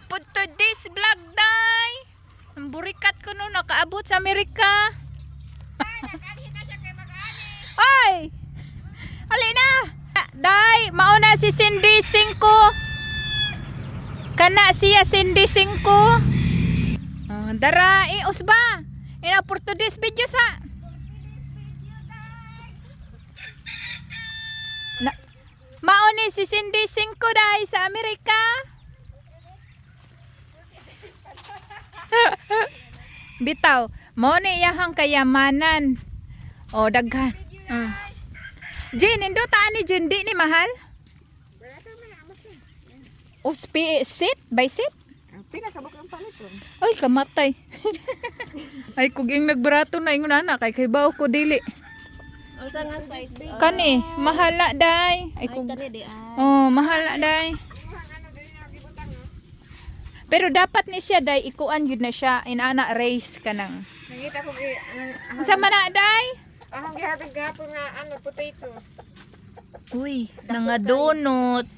Put to this vlog, day. Ang burikat ko no, nakaabot sa Amerika. Ay! Halina! Day, mauna si Cindy 5. Kana siya Cindy 5. Dara, usba. Ina for today's video sa. Mauni si Cindy 5 day sa Amerika. Bitaw, mauni iyahang kayamanan. O daghan. Jin, taan ni Jin di ni mahal? O sit by sit? Pinakabukang palison. Ay, kamatay. Ay, kung yung nagbrato na yung nana, kay baw ko dili. Asa nga size big? Kani, mahala day. Ay, kung... Kani di ay. Oh, mahala day. Pero dapat ni siya day, ikuan yun na siya, inana race ka nang. Nangita ko Sa mana day? ahong giharvest gahapon nga potato. Uy, nga donut.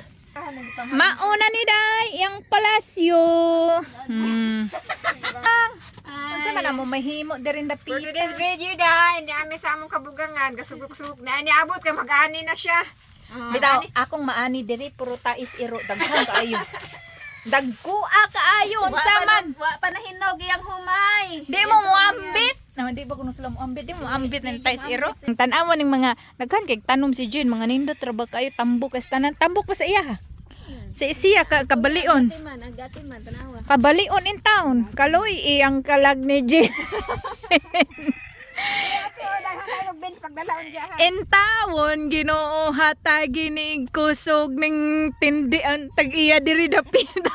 Mauna ni day, yung palasyo. Unsa man mo mahimo dirin For dapit. today's video dahil ni ami sa among kabugangan, gasugok-sugok na niabot kay mag-ani na siya. Bitaw, akong maani diri puro tais iro daghan kaayo. Dagkua kaayo unsa man. Wa pa nahinog iyang humay. Di mo muambit. Naman di ba kuno sila muambit, di mo muambit ng tais iro. Tan-awan ning mga daghan kay tanom si Jin, mga nindot ra ba kayo tambok kas tanan. Tambok pa sa iya ha. Sa isiya kabalion. Agati man tanawa. Kabalion in town. Kaloy iyang kalag ni Jin. In tawon Ginoo hatagi ni kusog ning tindian tag-iya diri dapit.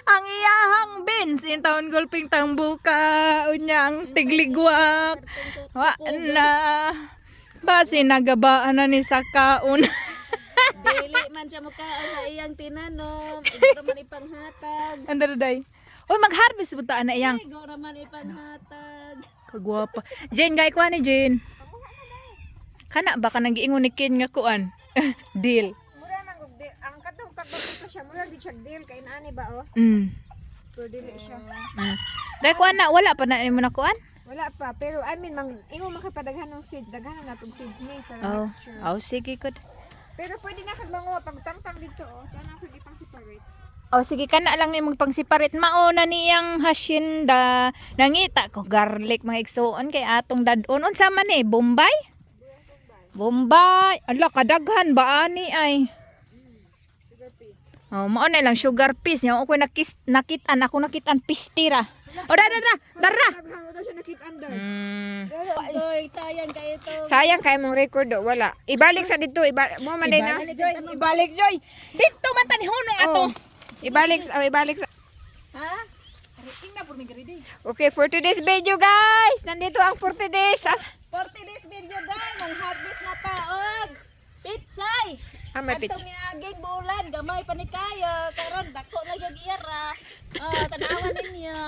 Ang iyahang Benz in town gulping tambuka unyang tigligwak. Wa na basi nagabaan na ni sakaon. Dili man siya mukaon sa iyang tinanom, igora man ipanghatag. Andar day. Oy mag-harvest buta na iyang. Igora man ipanghatag. Kagwapa. Jen, gay kuha ni Jen. Kana ba ka nang giingon ni Ken nga kuan? Deal. Mura nang gugdi, ang katong pagbabito siya, mura di siya deal kay naani ba oh? Pero dili siya. Gay kuha na, wala pa na mo na kuan? Wala pa, pero I mean imo makapadaghan ng seeds, daghan na natong seeds ni para Oh, next year. oh sige good. Pero pwede na kag manguha pagtangtang dito oh, kana ko ipang separate. Oh sige kana lang ni magpangsiparit mauna niyang hasyenda. Nangita ko garlic mga igsuon kay atong dadon. Unsa man eh, Bombay? Bombay. Ala kadaghan ba ani ay? Oh, mao na lang sugar piece nya ako nakitan ako nakitan pistira. Oh dara. Daghang ito siya nakit-under. Oy, sayang kay ito. Sayang kay mong record do, wala. Ibalik sa dito, mo man din na. Ibalik Joy. Dito man tani hunong ato. Ibalik sa Ha? Tingnan por mi grade. Okay, for today's video guys, nandito ang 40 days. For today's video guys, mang harvest na taog. Pitsay. May Atong minaging bulan, gamay pa ni kayo. Karon dako na yung ira. Oh, tanawan ninyo.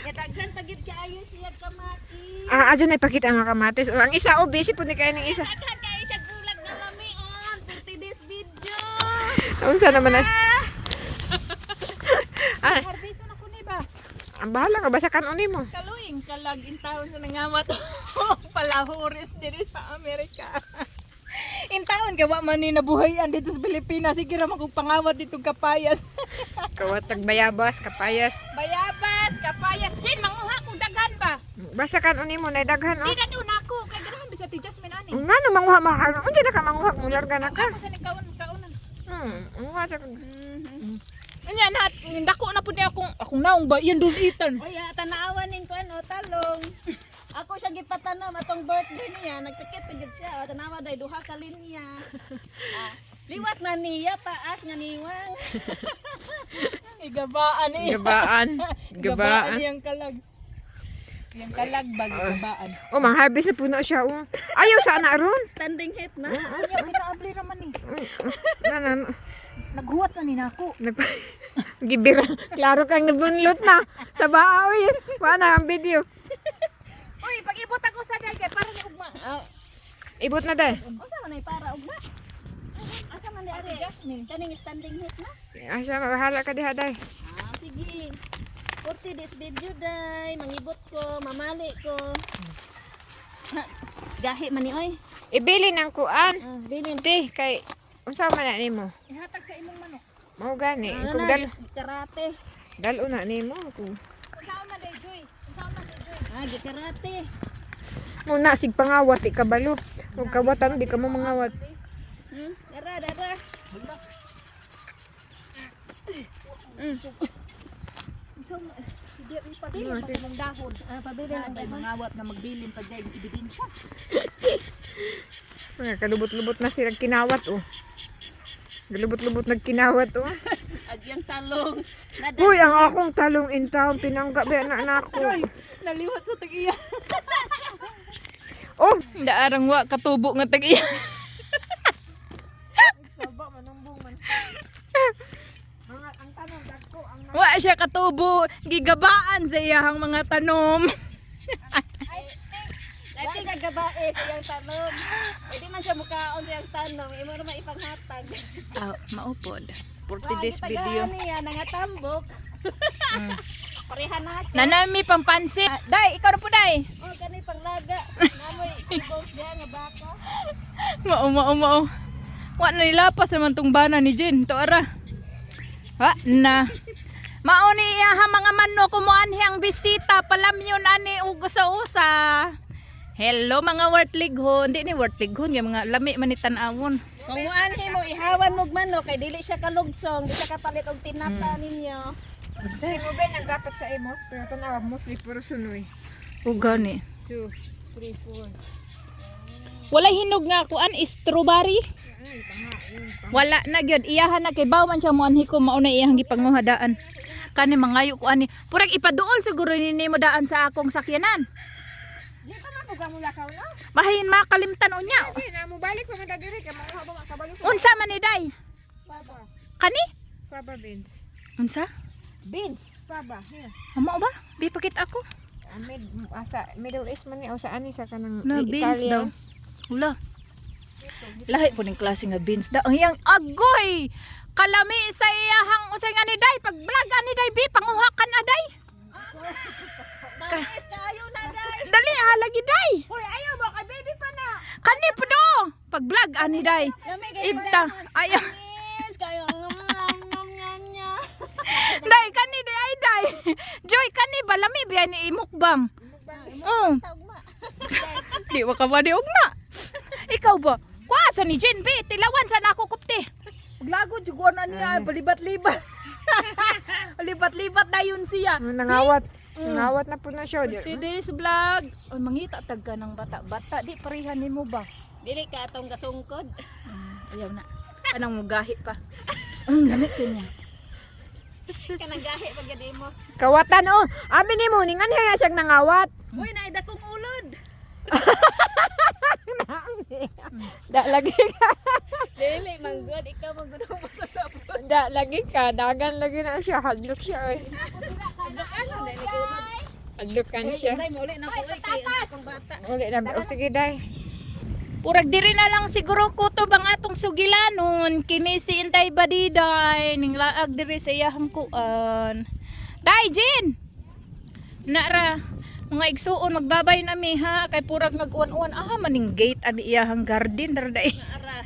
Kadaghan pagid kaayo siya kamati. ajo na ipakita ang kamatis. Ang isa busy po ni kayo ng isa. Daghan kaayo siya gulag na lamion. For today's video. Unsa naman na? Harvest na ko ni ba? Ang bahala ka, basa kanuni mo. Kaluing kalag in taon sa nangamat. Palahuris diri sa Amerika. In taon kay wa man ni nabuhayan dito sa Pilipinas. Sige ra man kog pangawat dito kapayas. Kawatag bayabas, kapayas. Bayabas, kapayas. Jin, manguha kong daghan ba? Basa kanuni mo, na daghan Di oh. na doon ako. Kaya gano'n bisa ti Jasmine ani. Nga no, manguha makaroon. Unsa na ka manguha, mularga na ka. Ako sa kaunan. Manguha sa... Anya na, dako na po niya akong naong ba? Yan doon itan. Oy, tanawan ning kuan o talong. Ako siya gipatanom atong birthday niya, nagsakit pagid siya. Tanawa day duha ka linya. Liwat na niya taas nga niwang. Igabaan eh. Gabaan. Gabaan yung kalag. Yung kalag bag, gabaan. Oh, mang harvest na puno siya. Oh. Ayaw sana aron. Standing hit na. Anya, pinaabli raman eh. Nanan. Naghuwat man ni nako. Gibira. Klaro kang nabunlot na. Sa baoy. Paano ang video? Uy, pag-ibot ako sa dagay para ni ugma. Ibot na dahil. Unsa man ay para ugma? Asa man di ari? Kaning standing heat na? Asa mabahala ka diha day. Sige. 40 this video day, mangibot ko, mamali ko. Ha, gahi man ni oy. Ibili ng kuan. Bilin. Di kay unsa man na nimo? Ihatag sa imong manok. Mao gani. Ano Kung na, karate. dalo na nimo. Kung Unsaon man day Joy? Unsaon man day Joy? Gikarate. muna sig pangawat ikabalo. Kung kawatan di ka mo mangawat. Dara. Pabili pa ng dahon. Pabili na tayo. Mangawat na magbilin pag dahil ebidensya. Mga kalubot-lubot na sila kinawat oh. Galubot-lubot nagkinawat oh. Agyang talong. Uy, ang akong talong in town pinangga ba na ako. Naliwat sa tag-iya. Oh, Daarang wa katubo nga tag-iya. saba manumbong man. Mga ang tanong dagko ang Wa siya katubo. Gigabaan sa iyahang mga tanom. Dati siya gabae sa iyang talong. Pwede man siya mukaon sa iyang tanong. Imo na maipanghatag. Maupod. For Wow, today's video. gitagahan niya, nangatambok. Pareha na ako. Nanami pang pansit. Day, ikaw na po day. Oh, kanay panglaga. Namoy, ibong siya nga baka. Mao. Wa na nilapas naman tong bana ni Jen. To ara. Ha na. Mao ni iyaha mga manok kumuanhi ang bisita. Palamyon ani usa-usa. Hello mga wortlighon. Hindi ni wortlighon. Yung mga lami man ni tan-awon. Kung muanhi mo, ihawan mo manok, kay dili siya kalugsong, di siya kapalit og tinapa ninyo. Mo ba nagdapat sa imo? Pero tanaw mostly puro sunoy. Ugani. 2, 3, 4. Wala hinog nga kuan strawberry. Ay, tama yun. Wala na gyud. Iyahan na kay bawman siya mo anhi ko mao na iyang gipanguhadaan. Kani mangayo ko ani. Purag ipaduol siguro ni mo daan sa akong sakyanan. Di ka na buga mo lakaw na. Mahin makalimtan unya. Okay, na mo balik ko man dagiri kay mga habang kabalo ko. Unsa man ni day? Paba. Kani? Paba beans. Unsa? Beans. Paba. Here. Amo ba? Di pakit ako. Asa Middle East man ni o sa ani sa kanang Na beans daw. Italian. Wala. Lahi po ning klase nga beans daw. Ang iyang agoy. Kalami sa iyahang usay nga ni day pag vlog ani day bi panguha kan aday. Bangis kayo na day. Dali halagi day. Hoy, ayaw mo kay baby pa na. Kani po do. Pag vlog ani day. Lami kay Ibta. Ayaw. Bangis kayo ngam nya. Day kani day ay day. Joy kani balami biya ni imukbang. Oh. Tagma. Di wa ka ba di ugma. Ikaw ba? Kuasa ni Jen B. Tilawan sa nako kupte. Paglago jugo na niya balibat-libat. Libat-libat na yun siya. Nangawat. Nangawat na po na siya. Today's vlog. Oy mangita tag ka ng bata-bata. Di parihan nimo ba? Dili ka atong gasungkod. Ayaw na. Anong mugahi pa. Ang lamit ko niya. Kanang gahi pag gadi mo. Kawatan oh. Abi ni mo ningan na siya nangawat. Uy, naida kong ulod. Da lagi ka. Dili manggod, ikaw manggod mo sa sabon. Da lagi ka. Dagan lagi na siya. Hadlok siya oy. Ano na ni ulod? Hadlokan siya. Day mo uli na ko kay akong bata. Uli na. O sige day. Purag diri na lang siguro kutob ang atong sugilanon. Kini si Intay Badiday. Ning laag diri sa iyahang kuan. Day, Jin! Nara, mga igsuon magbabay na mi ha. Kay purag nag-uwan-uwan. Maning gate ani iyahang garden. Dara day. Ara.